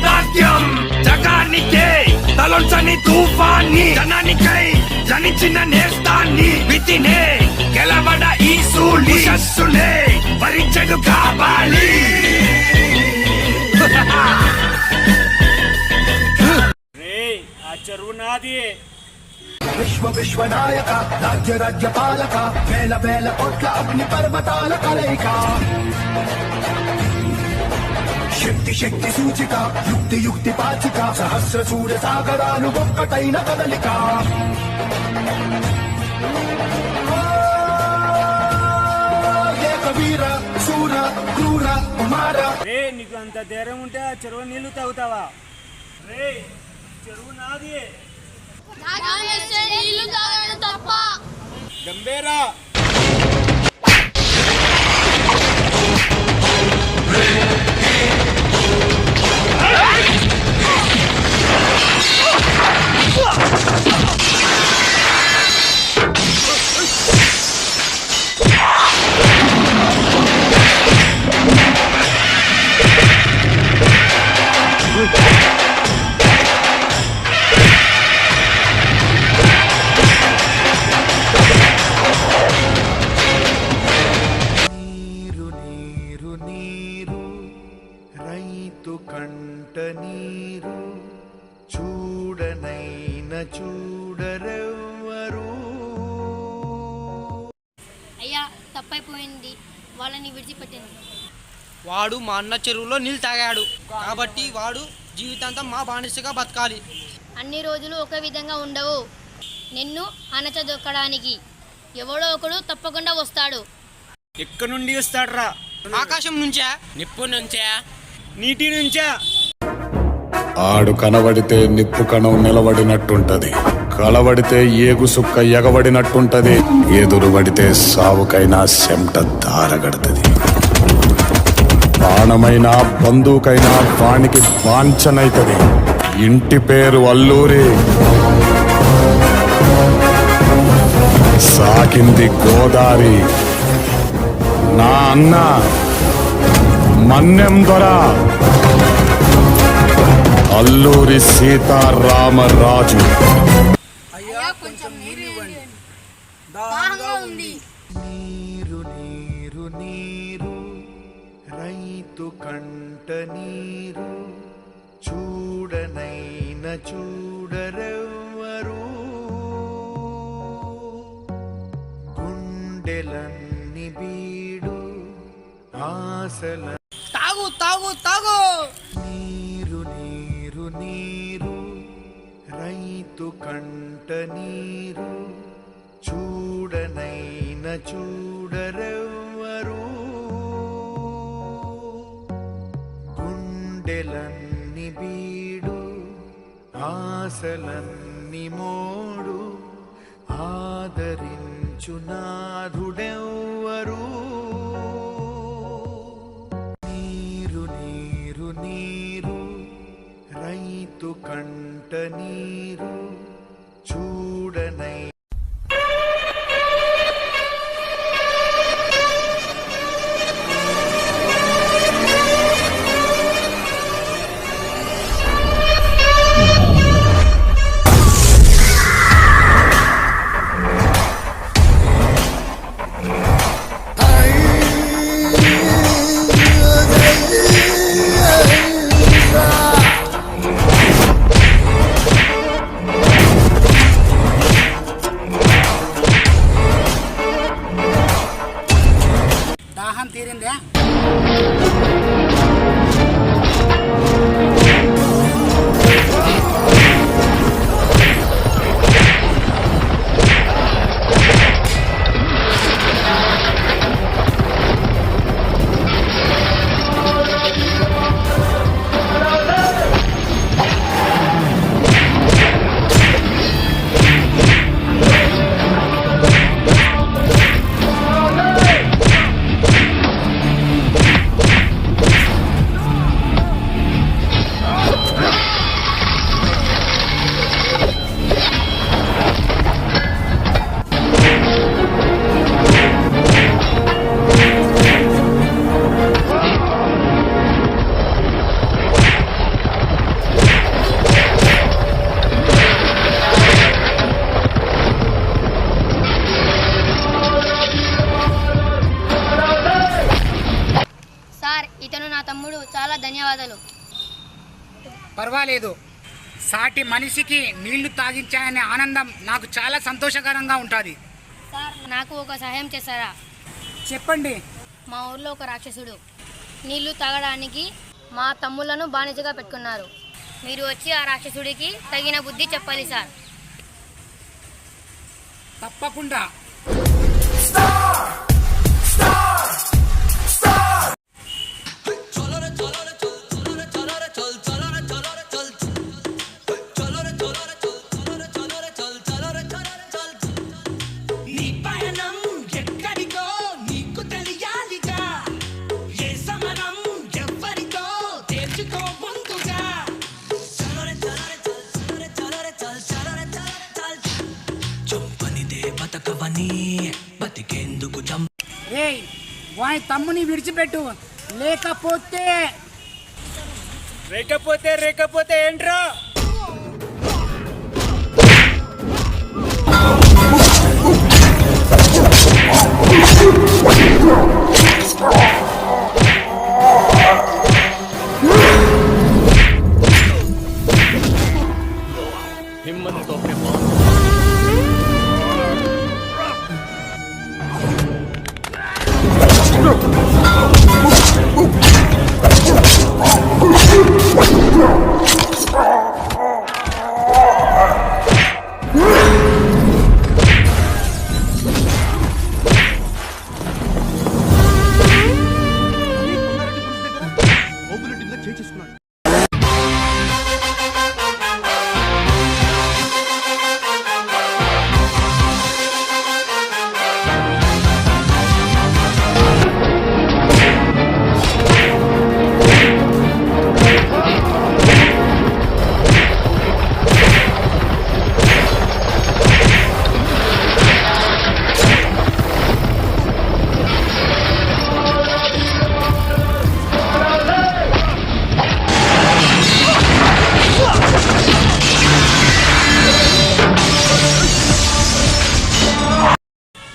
నాట్యం జగానికే తలొంచని తుఫాన్ని జనానికై జనించిన నేస్తాన్ని విధినే గెలవడ ఈ సూళి శస్సులే భరించడు కావాలి. ఆ చెరువు నాది. విశ్వనాయక రాజ్య రాజ్యపాలక వేల వేల కోట్ల అగ్ని పర్వతాల కలయిక శక్తి శక్తి సూచిక యుక్తి యుక్తి పాచిక సహస్ర సూర్య సాగరాలు ఒక్కటైన కదలిక ఏకవీర శూర క్రూర కుమార. రే నీకు అంత ధైర్యం ఉంటే ఆ చెరువు నీళ్లు తాగుతావా? రే చెరువు నాది. గంభీరా కంట నీరు చూడనైన చూడరెవ్వరు. అయ్యా తప్పైపోయింది, వాళ్ళని విడిచిపెట్టింది. వాడు మా అన్న చెరువులో నీళ్ళు తాగాడు కాబట్టి వాడు జీవితాంతం మా బానిసగా బతకాలి. అన్ని రోజులు ఒక విధంగా ఉండవు. నిన్ను అణచదొక్కడానికి ఎవడో ఒకడు తప్పకుండా వస్తాడు. ఎక్కడి నుండి వస్తాడ్రా? ఆకాశం నుంచా, నిప్పు నుంచా, నీటి నుంచా? ఆడు కనబడితే నిప్పు కణం నిలబడినట్టుంటది, కలబడితే ఏగు సుక్క ఎగబడినట్టుంటది, ఎదురుబడితే సావుకైనా చెమట దారగడుతుంది. బాణమైనా బంధువుకైనా వానికి వాంఛనైతది. ఇంటి పేరు అల్లూరి, సాకింది గోదారి. నా అన్న మన్నెం దొర అల్లూరి సీతారామరాజు. అయ్యా కొంచెం నీరు ఇవ్వండి, దాహంగా ఉంది. నీరు నీరు నీరు రైతు కంట నీరు చూడనైన చూడరెవ్వరు. గుండెలన్ని బీడు ఆశల తాగు తాగు తాగు. నీరు నీరు నీరు రైతు కంట నీరు చూడనైన చూడరెవ్వరు. గుండెలన్ని బీడు ఆశలన్ని మోడు ఆదరించు నాథుడెవ్వరు. నీరు నీరు నీరు రైతు కంట నీరు చూడనై పర్వాలేదు. సాటి మనిషికి నీళ్లు తాగించాయనే ఆనందం నాకు చాలా సంతోషకరంగా ఉంటుంది. సార్ నాకు ఒక సహాయం చేస్తారా? చెప్పండి. మా ఊర్లో ఒక రాక్షసుడు నీళ్లు తాగడానికి మా తమ్ముళ్లను బానిసగా పెట్టుకున్నారు. మీరు వచ్చి ఆ రాక్షసుడికి తగిన బుద్ధి చెప్పాలి సార్. తప్పకుండా. నీ పయనం ఎక్కడికో నీకు తెలియాలిగా, ఏ సమరం ఎవ్వరితో తేల్చుకో ముందుగా. చంపనిదే బతకవని బతికేందుకు రేయ్, వాని తమ్ముని విడిచిపెట్టు, లేకపోతే రేకపోతే ఏంట్రా?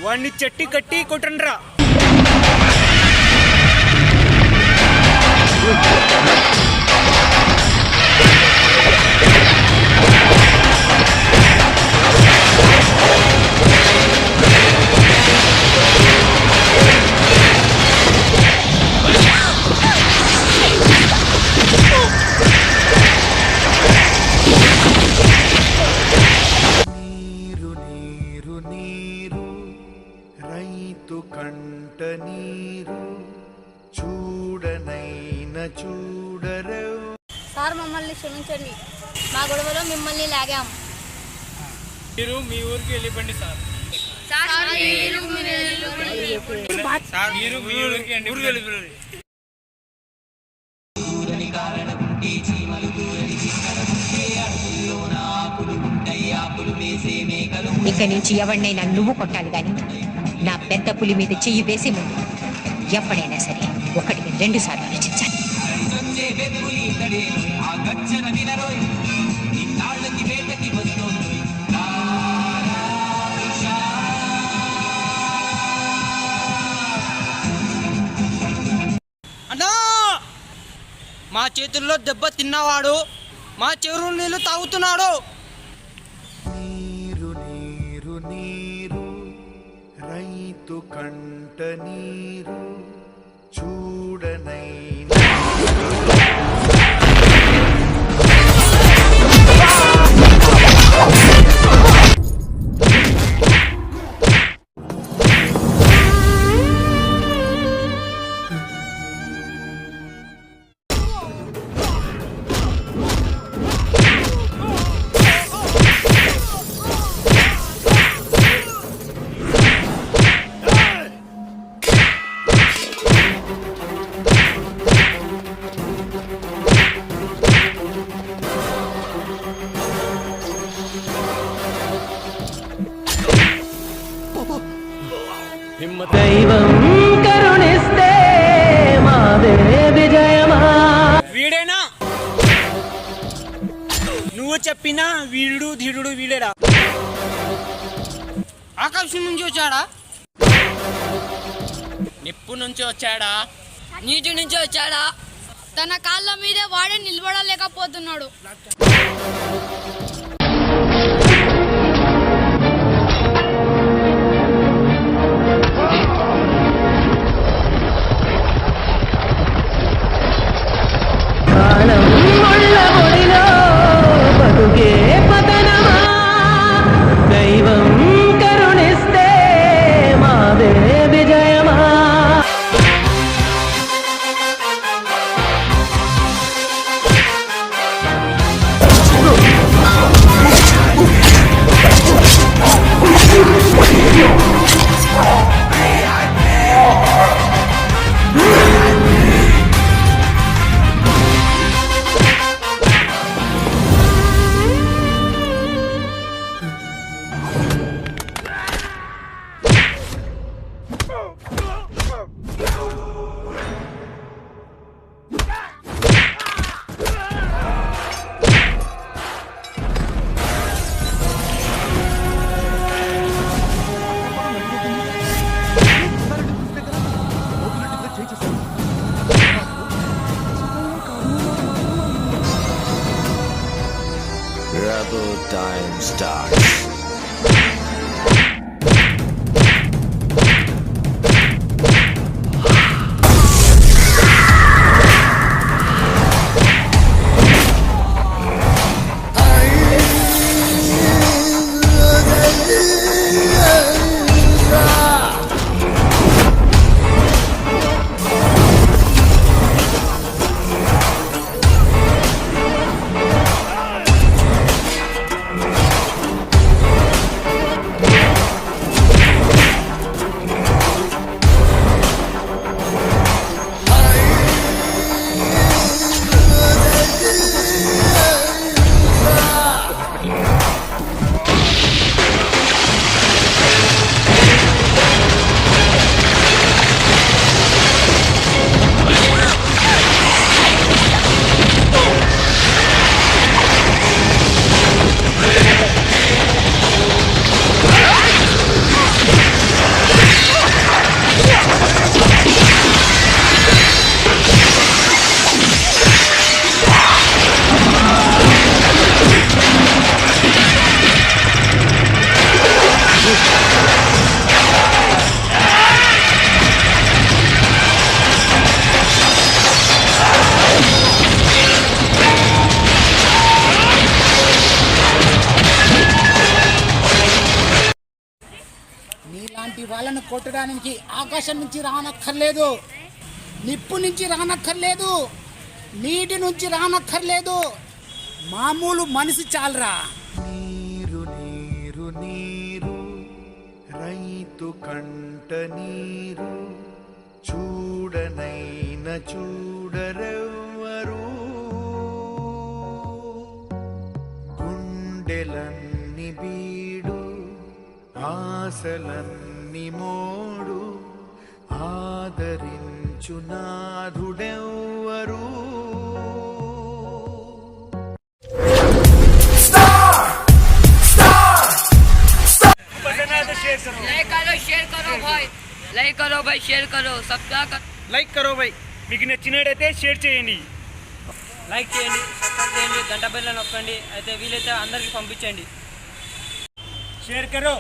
వాడిని చెట్టి కట్టి కొట్టండ్రా. నీరు నీరు నీరు రైతు కంట నీరు చూడనైన చూడరెవ్. సార్ మమ్మల్ని క్షమించండి, మా గొడవలో మిమ్మల్ని లాగాం. మీరు మీ ఊరికి వెళ్ళిపోండి సార్. మీరు మీ ఊరికి వెళ్ళిపోండి. ఇక నుంచి ఎవరినైనా నువ్వు కొట్టాలి గాని నా పెద్ద పులి మీద చెయ్యి వేసి ముందు ఎప్పుడైనా సరే 1-2 సార్లు ఆలోచించాలి. అన్నా, మా చేతుల్లో దెబ్బ తిన్నవాడు మా చెరువు నీళ్లు తాగుతున్నాడు. నీరు నీరు నీరు రైతు కంట నీరు చూడనైన దైవం కరుణిస్తే మాదే విజయమా. వీడేనా నువ్వు చెప్పినా వీడు ధీరుడు వీడేరా? ఆకాశం నుంచి వచ్చాడా? నిప్పు నుంచి వచ్చాడా? నీటి నుంచి వచ్చాడా? తన కాళ్ళ మీదే వాడే నిలబడలేకపోతున్నాడు. ప్రాణం ముళ్ళ ఒడిలో బతుకే పతనమా, దైవం కరుణిస్తే మాదే విజయమా. Rebel time starts. నీలాంటి వాళ్ళను కొట్టడానికి ఆకాశం నుంచి రానక్కర్లేదు, నిప్పు నుంచి రానక్కర్లేదు, నీటి నుంచి రానక్కర్లేదు, మామూలు మనిషి చాలరా. నీరు నీరు నీరు రైతు కంట నీరు, చూడనైన చూడరెవ్వరు, గుండెలన్ని బీడు ఆశలన్ని మోడు, ఆదరించు నాథుడెవ్వరు. లైక్ కరో భాయ్, షేర్ కరో, సబ్స్క్రైబ్ లైక్ కరో భాయ్. మీకు నచ్చినట్టయితే షేర్ చేయండి, లైక్ చేయండి, సబ్స్క్రైబ్ చేయండి, గంట బెల్ నొక్కండి. అయితే వీలైతే అందరికి పంపించండి. షేర్ కరో,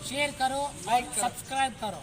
शेयर करो, लाइक सब्सक्राइब करो.